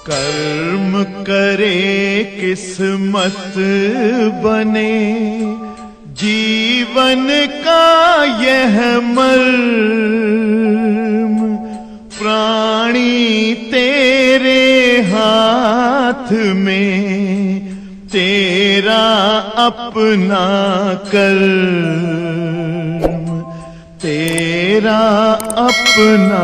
कर्म करे किस्मत बने, जीवन का यह मर्म, प्राणी तेरे हाथ में, तेरा अपना कर्म, तेरा अपना।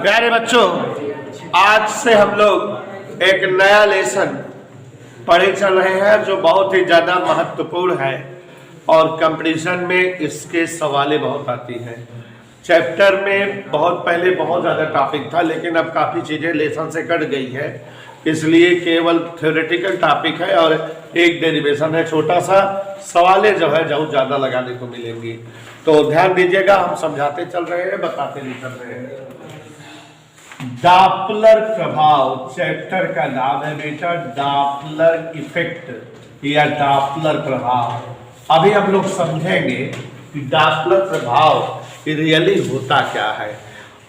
प्यारे बच्चों, आज से हम लोग एक नया लेसन पढ़े चल रहे हैं जो बहुत ही ज़्यादा महत्वपूर्ण है और कंपटीशन में इसके सवालें बहुत आती हैं। चैप्टर में बहुत पहले बहुत ज़्यादा टॉपिक था, लेकिन अब काफ़ी चीज़ें लेसन से कट गई है, इसलिए केवल थ्योरेटिकल टॉपिक है और एक डेरिवेशन है। छोटा सा सवालें जो है बहुत ज़्यादा लगाने को मिलेंगी, तो ध्यान दीजिएगा। हम समझाते चल रहे हैं, बताते नहीं चल रहे हैं। डॉपलर प्रभाव चैप्टर का नाम है बेटा, डॉपलर इफेक्ट या डॉपलर प्रभाव। अभी हम लोग समझेंगे कि डॉपलर प्रभाव रियली होता क्या है,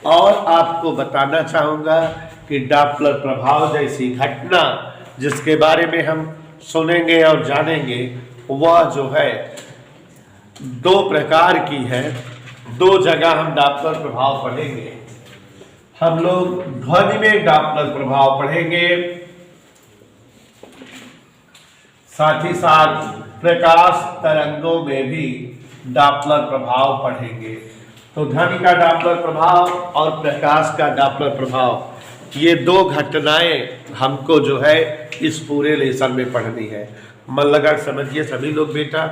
और आपको बताना चाहूंगा कि डॉपलर प्रभाव जैसी घटना जिसके बारे में हम सुनेंगे और जानेंगे, वह जो है दो प्रकार की है। दो जगह हम डॉपलर प्रभाव पढ़ेंगे। हम लोग ध्वनि में डॉपलर प्रभाव पढ़ेंगे, साथ ही साथ प्रकाश तरंगों में भी डॉपलर प्रभाव पढ़ेंगे। तो ध्वनि का डॉपलर प्रभाव और प्रकाश का डॉपलर प्रभाव, ये दो घटनाएं हमको जो है इस पूरे लेसन में पढ़नी है। मन लगा समझिए सभी लोग बेटा।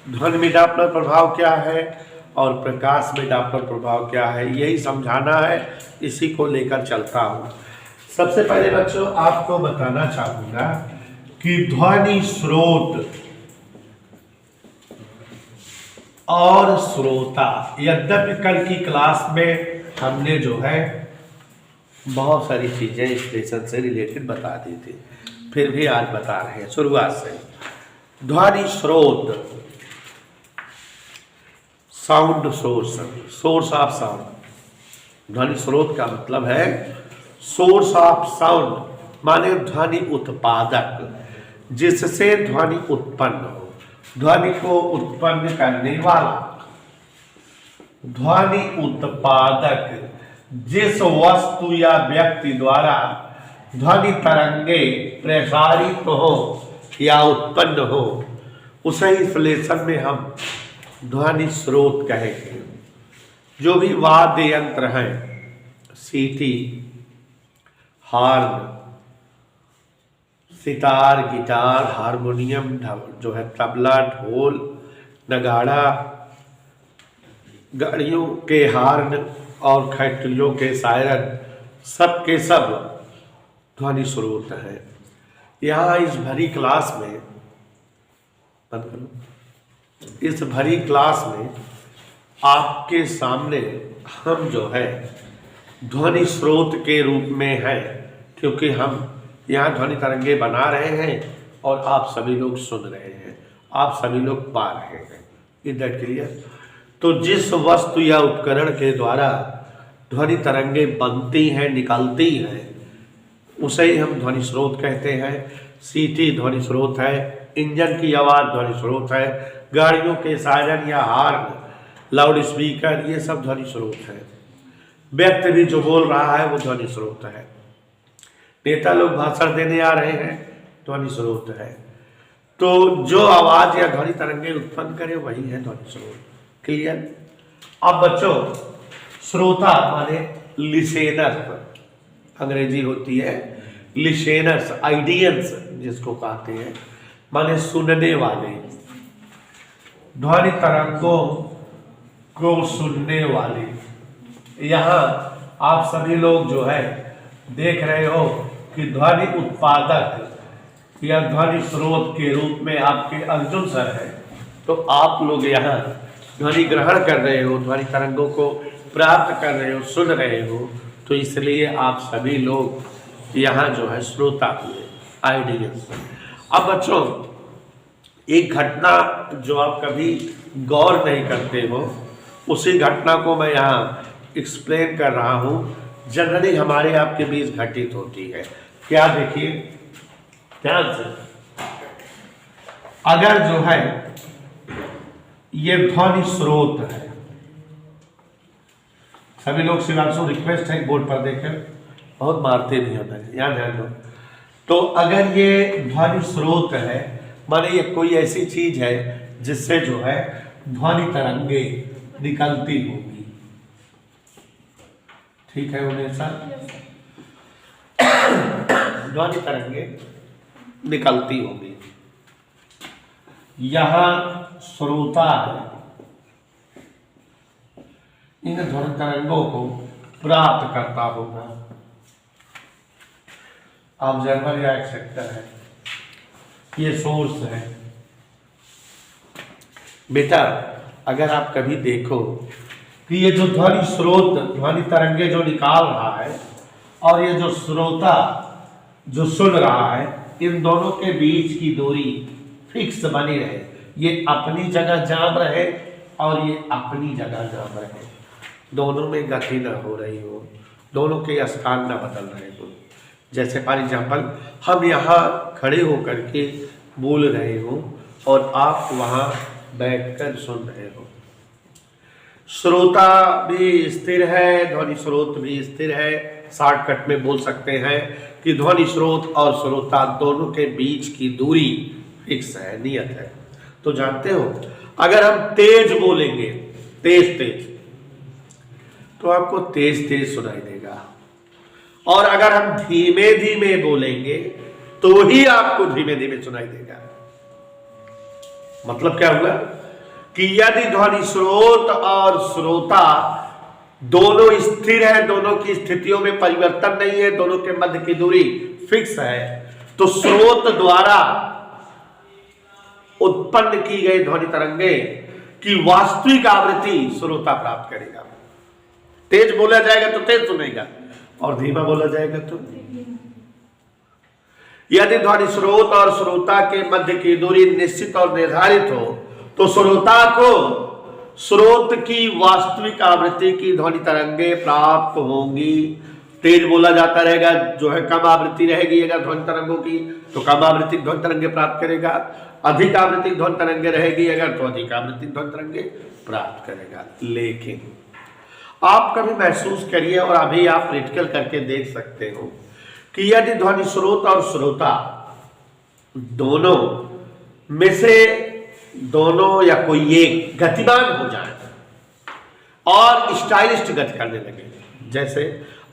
ध्वनि में डॉपलर प्रभाव क्या है और प्रकाश में डॉपलर प्रभाव क्या है, यही समझाना है, इसी को लेकर चलता हूँ। सबसे पहले बच्चों आपको बताना चाहूंगा कि ध्वनि स्रोत और श्रोता, यद्यपि कल की क्लास में हमने जो है बहुत सारी चीजें इस लेसन से रिलेटेड बता दी थी, फिर भी आज बता रहे हैं शुरुआत से। ध्वनि स्रोत, sound source, source of sound. ध्वनि स्रोत का मतलब है सोर्स ऑफ साउंड, माने ध्वनि उत्पादक, जिससे ध्वनि उत्पन्न हो, ध्वनि को उत्पन्न करने वाला। ध्वनि उत्पादक जिस वस्तु या व्यक्ति द्वारा ध्वनि तरंगे प्रसारित हो या उत्पन्न हो, उसे इस लेसन में हम ध्वनि स्रोत कहेंगे। जो भी वाद्य यंत्र हैं, सीटी, हार्न, सितार, गिटार, हारमोनियम, जो है तबला, ढोल, नगाड़ा, गाड़ियों के हार्न और फैक्ट्रियों के सायरन, सब के सब ध्वनि स्रोत है। यहाँ इस भरी क्लास में, बंद करो, इस भरी क्लास में आपके सामने हम जो है ध्वनि स्रोत के रूप में है, क्योंकि हम यहाँ ध्वनि तरंगे बना रहे हैं और आप सभी लोग सुन रहे हैं, आप सभी लोग पा रहे हैं। Is that clear? तो जिस वस्तु या उपकरण के द्वारा ध्वनि तरंगे बनती हैं, निकलती हैं, उसे ही हम ध्वनि स्रोत कहते हैं। सीटी ध्वनि स्रोत है, इंजन की आवाज़ ध्वनि स्रोत है, गाड़ियों के सायरन या हार्न, लाउड स्पीकर, ये सब ध्वनि स्रोत है। व्यक्ति भी जो बोल रहा है वो ध्वनि स्रोत है। नेता लोग भाषण देने आ रहे हैं, ध्वनि स्रोत है। तो जो आवाज या ध्वनि तरंगे उत्पन्न करे वही है ध्वनि स्रोत। क्लियर? अब बच्चों, श्रोता माने लिसेनर, अंग्रेजी होती है लिसेनर्स, आइडियंस जिसको कहते हैं, माने सुनने वाले, ध्वनि तरंगों को सुनने वाले। यहाँ आप सभी लोग जो है देख रहे हो कि ध्वनि उत्पादक या ध्वनि स्रोत के रूप में आपके अर्जुन सर है। तो आप लोग यहाँ ध्वनि ग्रहण कर रहे हो, ध्वनि तरंगों को प्राप्त कर रहे हो, सुन रहे हो, तो इसलिए आप सभी लोग यहाँ जो है श्रोता हुए, आइडियंस। अब बच्चों, एक घटना जो आप कभी गौर नहीं करते हो, उसी घटना को मैं यहाँ एक्सप्लेन कर रहा हूँ। जनरली हमारे आपके बीच घटित होती है। क्या देखिए ध्यान से, अगर जो है ये ध्वनि स्रोत है, सभी लोग शिवांशु रिक्वेस्ट है बोर्ड पर देखें, बहुत मारते नहीं होता है, यहाँ ध्यान दो। तो अगर ये ध्वनि स्रोत है, माने ये कोई ऐसी चीज है जिससे जो है ध्वनि तरंगे निकलती होगी, ठीक है उन्हें सर, ध्वनि तरंगे निकलती होगी। यहां श्रोता है, इन ध्वनि तरंगों को प्राप्त करता होगा। ऑब्जर्वर या एक्सेप्टर है, ये सोर्स है। बेटा अगर आप कभी देखो कि ये जो ध्वनि स्रोत ध्वनि तरंगे जो निकाल रहा है और ये जो श्रोता जो सुन रहा है, इन दोनों के बीच की दूरी फिक्स बनी रहे, ये अपनी जगह जाम रहे और ये अपनी जगह जाम रहे, दोनों में गति न हो रही हो, दोनों के स्थान न बदल रहे हो। जैसे फॉर एग्जाम्पल हम यहाँ खड़े होकर के बोल रहे हो और आप वहाँ बैठकर सुन रहे हो। श्रोता भी स्थिर है, ध्वनि स्रोत भी स्थिर है। शॉर्टकट में बोल सकते हैं कि ध्वनि स्रोत और श्रोता दोनों के बीच की दूरी फिक्स है, नियत है। तो जानते हो अगर हम तेज बोलेंगे, तेज तेज, तो आपको तेज तेज सुनाई देगा, और अगर हम धीमे धीमे बोलेंगे तो ही आपको धीमे धीमे सुनाई देगा। मतलब क्या हुआ कि यदि ध्वनि स्रोत और श्रोता दोनों स्थिर है, दोनों की स्थितियों में परिवर्तन नहीं है, दोनों के मध्य की दूरी फिक्स है, तो स्रोत द्वारा उत्पन्न की गई ध्वनि तरंगे की वास्तविक आवृत्ति श्रोता प्राप्त करेगा। तेज बोला जाएगा तो तेज सुनेगा, और धीमा बोला जाएगा तो। यदि ध्वनि स्रोत और श्रोता के मध्य की दूरी निश्चित और निर्धारित हो, तो श्रोता को स्रोत की वास्तविक आवृत्ति की ध्वनि तरंगे प्राप्त होंगी। तेज बोला जाता रहेगा, जो है कम आवृत्ति रहेगी अगर ध्वनि तरंगों की, तो कम आवृत्ति ध्वनि तरंगे प्राप्त करेगा। अधिक आवृत्ति ध्वनि तरंगे रहेगी अगर, तो अधिक आवृत्ति ध्वनि तरंगे प्राप्त करेगा। लेकिन आप कभी महसूस करिए, और अभी आप प्रैक्टिकल करके देख सकते हो कि यदि ध्वनि स्रोत और श्रोता दोनों में से दोनों या कोई एक गतिमान हो जाए और स्टाइलिस्ट गति करने लगे, जैसे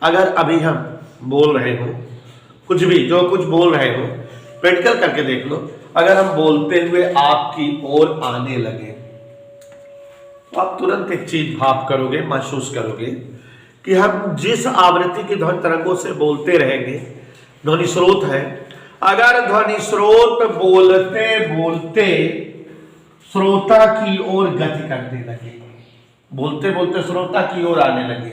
अगर अभी हम बोल रहे हो, कुछ भी जो कुछ बोल रहे हो प्रैक्टिकल करके देख लो, अगर हम बोलते हुए आपकी ओर आने लगे, तो आप तुरंत एक चीज भाव करोगे, महसूस करोगे कि हम जिस आवृत्ति की ध्वनि तरंगों से बोलते रहेंगे, ध्वनि स्रोत है, अगर ध्वनि स्रोत बोलते बोलते श्रोता की ओर गति करने लगे, बोलते बोलते श्रोता की ओर आने लगे,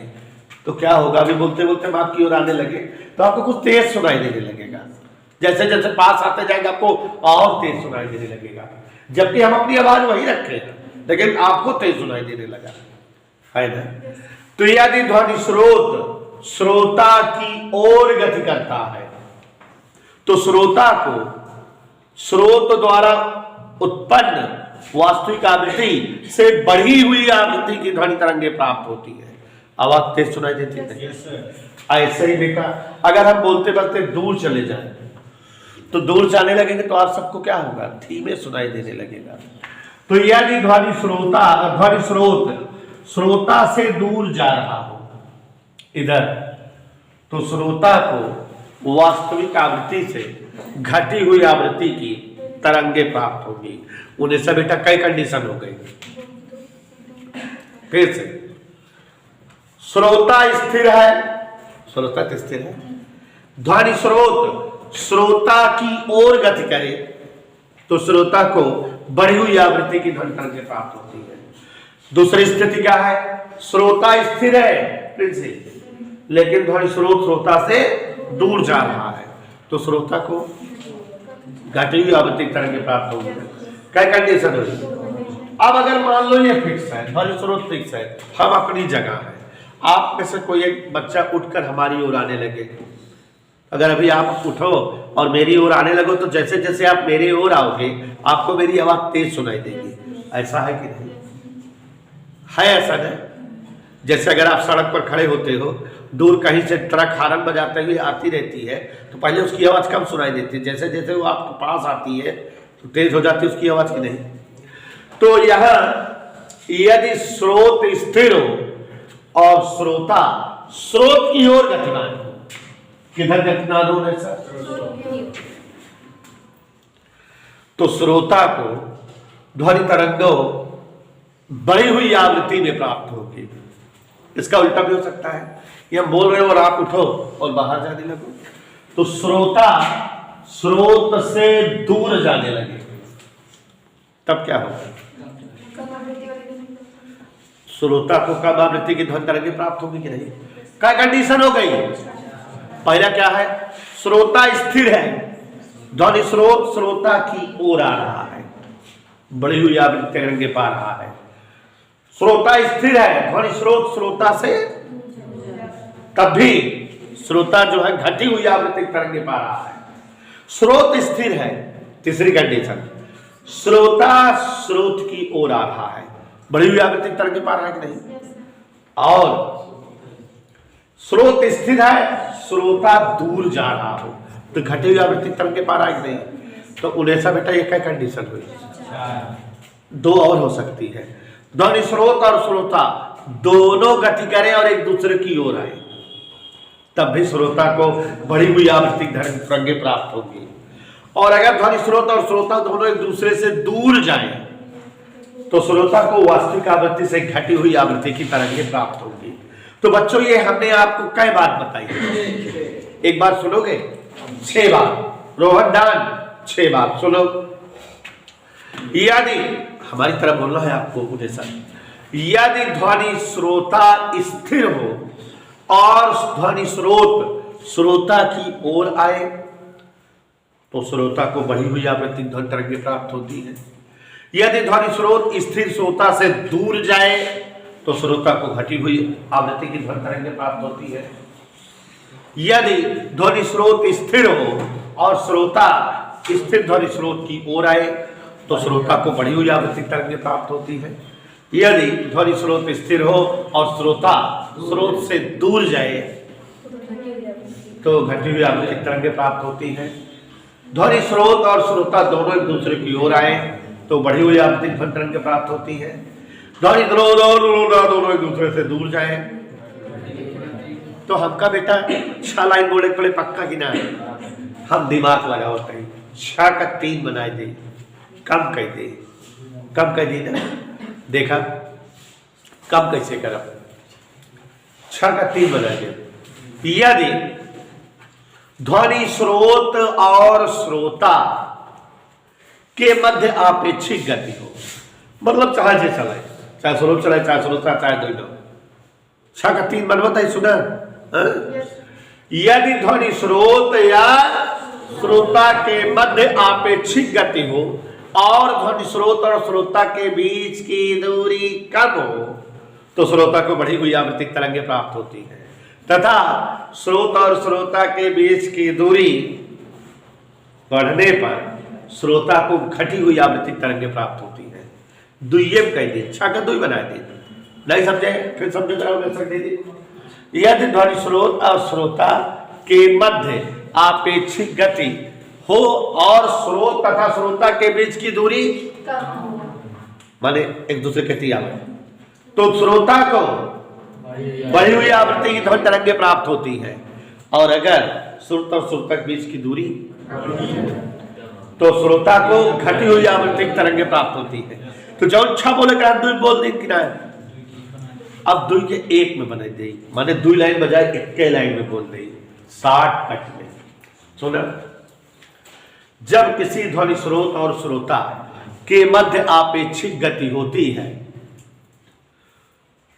तो क्या होगा? अभी बोलते बोलते हम आपकी ओर आने लगे तो आपको कुछ तेज सुनाई देने लगेगा, जैसे जैसे पास आते जाएंगे आपको और तेज सुनाई देने लगेगा, जबकि हम अपनी आवाज वही रखे हैं लेकिन आपको तेज सुनाई देने लगा है ना। तो यदि ध्वनि स्रोत श्रोता की ओर गति करता है, तो श्रोता को स्रोत द्वारा उत्पन्न वास्तविक आवृत्ति से बढ़ी हुई आवृत्ति की ध्वनि तरंगे प्राप्त होती है, आवाज तेज सुनाई देती है। ऐसे ही बेटा अगर हम बोलते बोलते दूर चले जाएं, तो दूर जाने लगेंगे तो आप सबको क्या होगा? धीमे सुनाई देने लगेगा। तो यदि ध्वनि स्रोत श्रोता से दूर जा रहा हो इधर, तो श्रोता को वास्तविक आवृत्ति से घटी हुई आवृत्ति की तरंगे प्राप्त होगी। उन्हें सब बेटा कई कंडीशन हो गई। फिर से श्रोता स्थिर है, श्रोता स्थिर है, ध्वनि स्रोत श्रोता की ओर गति करे तो श्रोता को बढ़ी हुई आवृत्ति की ध्वनि तरंगे प्राप्त होती है। दूसरी स्थिति क्या है? श्रोता स्थिर है फिर से, लेकिन ध्वनि स्रोत श्रोता से दूर जा रहा है, तो श्रोता को घटी हुई आवृत्ति की तरंगे प्राप्त होगी। क्या कंडीशन हुई? अब अगर मान लो ये फिक्स है, ध्वनि स्रोत फिक्स है, हम अपनी जगह है, आप में से कोई एक बच्चा उठकर हमारी ओर आने लगे, अगर अभी आप उठो और मेरी ओर आने लगो तो जैसे जैसे आप मेरी ओर आओगे आपको मेरी आवाज तेज सुनाई देगी। ऐसा है कि नहीं? है ऐसा नहीं? जैसे अगर आप सड़क पर खड़े होते हो, दूर कहीं से ट्रक हारन बजाते हुए आती रहती है तो पहले उसकी आवाज कम सुनाई देती है, जैसे जैसे वो आपके पास आती है तो तेज हो जाती है उसकी आवाज की नहीं? तो यह यदि स्रोत स्थिर हो और श्रोता स्रोत की ओर गतिमान हो, किधर गतिमान हो सर? तो श्रोता को ध्वनि तरंगों बढ़ी हुई आवृत्ति में प्राप्त होगी। इसका उल्टा भी हो सकता है, ये हम बोल रहे हो और आप उठो और बाहर जाने लगो, तो श्रोता स्रोत से दूर जाने लगे, तब क्या होगा? श्रोता को कम आवृत्ति की ध्वनि तरंगें प्राप्त होगी कि नहीं? क्या कंडीशन हो गई? पहला क्या है? श्रोता स्थिर है, ध्वनि स्रोत श्रोता की ओर आ रहा है, बढ़ी हुई आवृत्ति तरंगें पा रहा है। श्रोता स्थिर है, ध्वनि स्रोत श्रोता से, तब भी श्रोता जो है घटी हुई आवृत्ति तरंगें पा रहा है। स्रोत स्थिर है, तीसरी कंडीशन, श्रोता स्रोत की ओर आ रहा है, बढ़ी हुई आवृत्ति तरंगें पा रहा है कि नहीं? और स्रोत स्थिर है, श्रोता दूर जा रहा हो तो घटी हुई आवृत्ति तरंगें पा रहा है कि नहीं? तो उन्हें बेटा ये क्या कंडीशन हुई? दो और हो सकती है, ध्वनि स्रोत और श्रोता दोनों गति करें और एक दूसरे की ओर आए, तब भी श्रोता को बढ़ी हुई आवृत्ति तरंगें प्राप्त होगी। और अगर ध्वनि स्रोत और श्रोता दोनों एक दूसरे से दूर जाएं तो श्रोता को वास्तविक आवृत्ति से घटी हुई आवृत्ति की तरंगें प्राप्त होगी। तो बच्चों ये हमने आपको कई बात बताई, एक बार सुनोगे? 6 बार। रोहन डान 6 बार सुनो। यदि हमारी तरफ बोलना है आपको उन्हें सर, यदि ध्वनि श्रोता स्थिर हो और ध्वनि स्रोत श्रोता की ओर आए तो श्रोता को बढ़ी हुई आवृत्ति ध्वनि तरंगें प्राप्त होती है। यदि ध्वनि स्रोत स्थिर श्रोता से दूर जाए तो श्रोता को घटी हुई आवृत्ति की ध्वनि तरंगें प्राप्त होती है। यदि ध्वनि स्रोत स्थिर हो और श्रोता स्थिर ध्वनि स्रोत की ओर आए तो श्रोता को बढ़ी हुई आवृत्ति तरंगें प्राप्त होती है। यदि ध्वनि स्रोत स्थिर हो और श्रोता स्रोत से दूर जाए तो घटी हुई आवृत्ति तरंगें प्राप्त होती है। ध्वनि स्रोत और श्रोता दोनों एक दूसरे की ओर आए तो बढ़ी हुई आवृत्ति ध्वनि तरंगें प्राप्त होती है। ध्वनि दोनों एक दूसरे से दूर जाए तो हमका बेटा 6 लाइन बोले पड़े पक्का कि ना? हम दिमाग लगा होते हैं, 6 का 3 बनाए दे, कम कह दे, कम कह दी ना? देखा कम कैसे करा? 6 का 3 बना दे। यदि ध्वनि स्रोत और श्रोता के मध्य आपेक्षिक गति हो, मतलब चाहे से चलाए, चाहे स्रोत चलाए चाहे श्रोता चाहे दोनों, 6 का 3 बनवाता है सुना? यदि ध्वनि स्रोत या श्रोता के मध्य आपेक्षिक गति हो और ध्वनि स्रोत और श्रोता के बीच की दूरी कम हो तो श्रोता को बढ़ी हुई आवृत्ति तरंगें प्राप्त होती है, तथा स्रोत और श्रोता के बीच की दूरी बढ़ने पर श्रोता को घटी हुई आवृत्ति तरंगें प्राप्त होती है। दुइयम कह दे, 6 का 2 बना दे, नहीं समझे? फिर समझे तो यदि ध्वनि स्रोत और श्रोता के मध्य आपेक्षिक गति हो और स्रोत तथा श्रोता के बीच की दूरी माने एक दूसरे के तीव्र तो श्रोता को बढ़ी हुई आवृत्ति की ध्वनि तरंगें प्राप्त होती है। और अगर श्रोत और श्रोता के बीच की दूरी तो श्रोता को घटी हुई आवृत्ति की तरंगें प्राप्त होती है। तो जब 6 बोले कर 2 बोल दे कि ना, अब 2 के 1 में बना दे, माने 2 लाइन बजाय 1 लाइन में बोल दे, 60 कट में। सुना, जब किसी ध्वनि स्रोत और श्रोता के मध्य आपेक्षिक गति होती है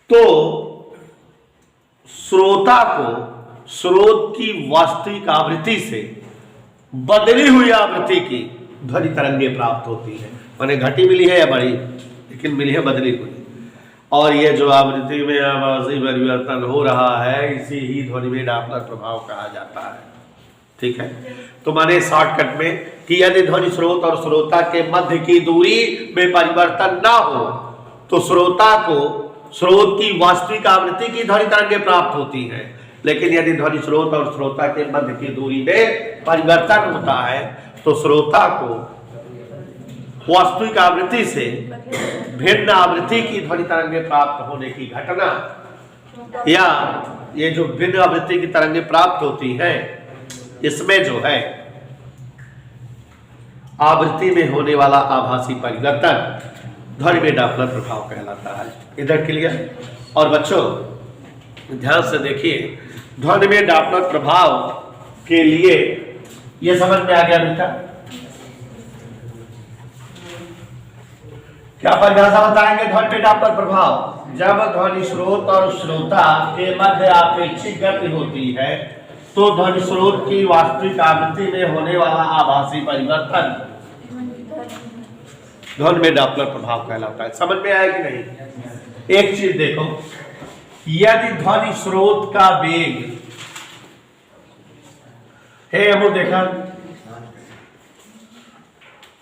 तो श्रोता को स्रोत की वास्तविक आवृत्ति से बदली हुई आवृत्ति की ध्वनि तरंगें प्राप्त होती है। माने घटी मिली है या बढ़ी, लेकिन मिली है बदली हुई। और ये जो आवृत्ति में आभासी परिवर्तन हो रहा है, इसी ही ध्वनि में डॉपलर प्रभाव कहा जाता है। ठीक है, तो माने शॉर्टकट में कि यदि ध्वनि स्रोत और श्रोता के मध्य की दूरी में परिवर्तन ना हो तो श्रोता को स्रोत की वास्तविक आवृत्ति की ध्वनि तरंगें प्राप्त होती हैं। लेकिन यदि ध्वनि स्रोत और श्रोता के मध्य की दूरी में परिवर्तन होता है तो श्रोता को वास्तविक आवृत्ति से भिन्न आवृत्ति की ध्वनि तरंगें प्राप्त होने की घटना, या ये जो भिन्न आवृत्ति की तरंगें प्राप्त होती हैं, इसमें जो है आवृत्ति में होने वाला आभासी परिवर्तन ध्वनि में डॉपलर प्रभाव कहलाता है। इधर क्लियर? और बच्चों ध्यान से देखिए, ध्वनि में डॉपलर प्रभाव के लिए ये समझ में आ गया बेटा? क्या परिभाषा बताएंगे ध्वनि में डॉपलर प्रभाव? जब ध्वनि स्रोत और श्रोता के मध्य आपेक्षिक गति होती है तो ध्वनि स्रोत की वास्तविक आवृत्ति में होने वाला आभासी परिवर्तन ध्वनि में डॉपलर प्रभाव कहलाता है। समझ में आया कि नहीं? एक चीज देखो, यदि ध्वनि स्रोत का वेग है, वो देखा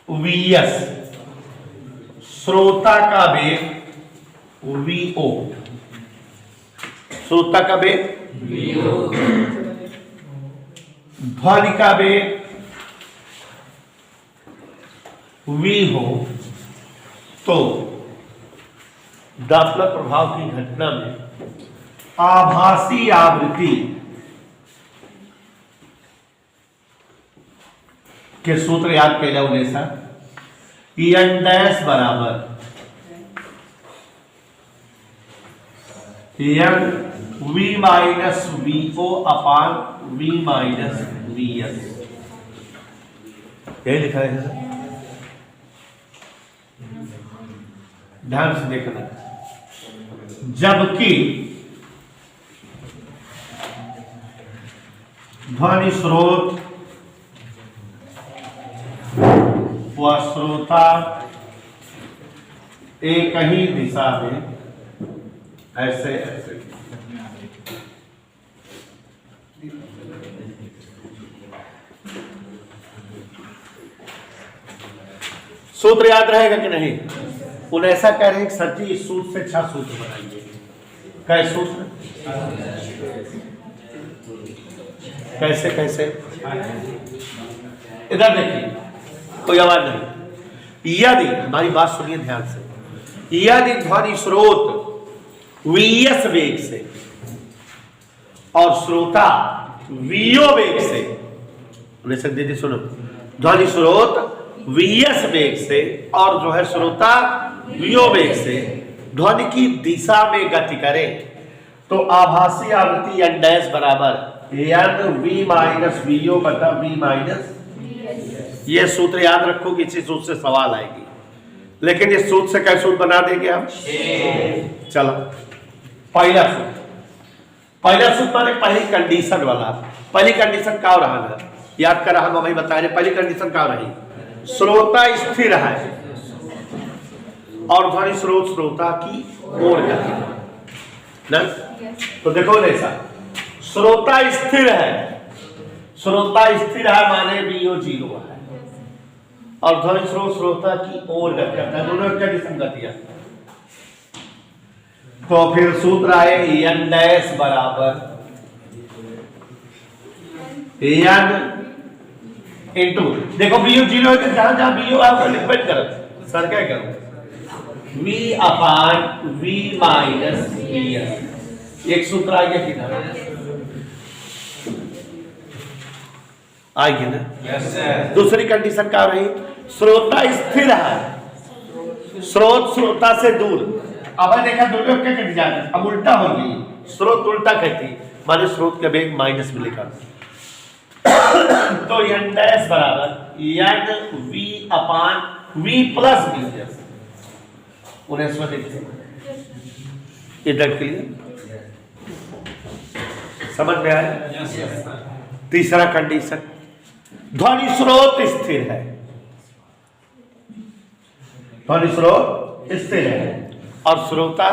Vs, श्रोता का वेग Vo, श्रोता का वेग ध्वनि का वेग V हो, तो डॉपलर प्रभाव की घटना में आभासी आवृत्ति के सूत्र याद कर लो लेसा, n डैश बराबर n V माइनस Vo अपान V माइनस Vs, यही लिखा है सर। ध्यान से देखना, जबकि ध्वनि स्रोत व श्रोता एक ही दिशा में ऐसे ऐसे सूत्र याद रहेगा कि नहीं? उन ऐसा कह रहे हैं कि सर जी इस सूत्र से 6 सूत्र बनाइए। क्या सूत्र? कैसे कैसे? इधर देखिए, कोई आवाज नहीं। यदि, हमारी बात सुनिए ध्यान से, यदि ध्वनि स्रोत Vs वेग से और श्रोता Vo वेग से, दीदी सुनो, ध्वनि स्रोत Vs वेग से और जो है श्रोता Vo वेग से ध्वनि की दिशा में गति करे तो आभासी आवृत्ति n डैश बराबर n V माइनस Vo बटा V माइनस। ये सूत्र याद रखो कि इसी सूत्र से सवाल आएगी, लेकिन इस सूत्र से क्या सूत्र बना देंगे हम? चलो पहला सूत्र माने पहली कंडीशन वाला। पहली कंडीशन क्या रहा है? याद कर रहा हम भाई बता रहे, पहली कंडीशन क्या रही? श्रोता स्थिर है और ध्वनि स्रोत श्रोता की ओर गति ना। तो देखो ऐसा, श्रोता स्थिर है, श्रोता स्थिर है माने Vo 0 है और ध्वनि स्रोत श्रोता की ओर गति करता है, दोनों क्या संगति है। तो फिर सूत्र आए n डैश बराबर n इंटू, देखो Vo 0 है तो जहां जहां Vo आपको डिपेंड करो सर, क्या करो V अपान V माइनस Vs। एक सूत्र आ गया किधर? आएगी ना? yes, दूसरी कंडीशन क्या रही? श्रोता स्थिर है, स्रोत श्रोता से दूर। अब देखा दोनों क्या कहती जाती है, अब उल्टा हो गई, स्रोत उल्टा कहती माने स्रोत का वेग माइनस में लिखा। तो n डैश बराबर n V अपान V प्लस Vs। उन्हें देखते इधर के लिए समझ में आया? तीसरा कंडीशन, ध्वनि स्रोत स्थिर है ध्वनि स्रोत स्थिर है और श्रोता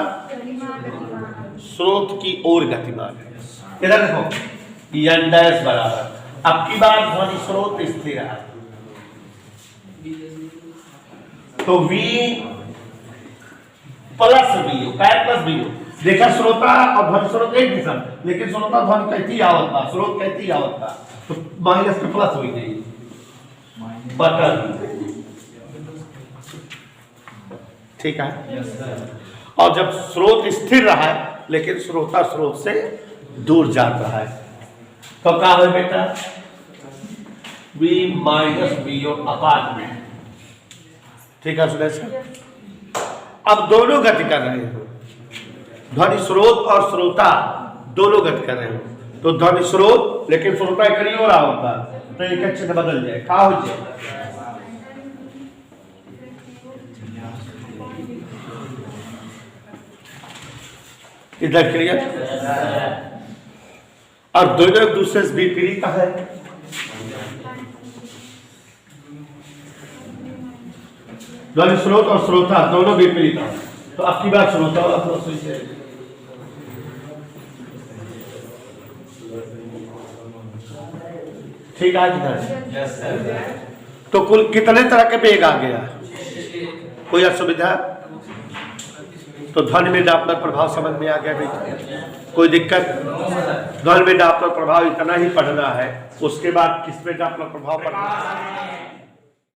स्रोत की ओर गतिमान है। इधर देखो यन डैश बराबर, अब की बार ध्वनि स्रोत स्थिर है तो V प्लस V हो, काय प्लस V हो। देखा श्रोता और ध्वनि स्रोत एक दिशा, लेकिन श्रोता ध्वनि कहती आवत था, स्रोत कहती आवत था, तो माइनस पे प्लस हो गई बटन, ठीक है। और जब स्रोत स्थिर रहा है लेकिन श्रोता स्रोत से दूर जा रहा है तो क्या हो बेटा, V माइनस V अपान में, ठीक है सुरेश। अब दोनों गति कर रहे हो, ध्वनि स्रोत और श्रोता दोनों गति कर रहे हो, तो ध्वनि स्रोत लेकिन श्रोता करीब हो रहा होता तो एक अच्छे से बदल जाए, क्या हो जाए, इधर क्लियर। और दोनों एक दूसरे से विपरीत है, ध्वनि स्रोत और श्रोता दोनों विपरीत है, तो आपकी बात श्रोता ठीक है। तो कुल कितने तरह के वेग आ गया, कोई असुविधा, तो ध्वनि में डॉपलर प्रभाव समझ में आ गया बेटा, कोई दिक्कत। ध्वनि में डॉपलर प्रभाव इतना ही पढ़ना है, उसके बाद किस पे डॉपलर प्रभाव पढ़ना है।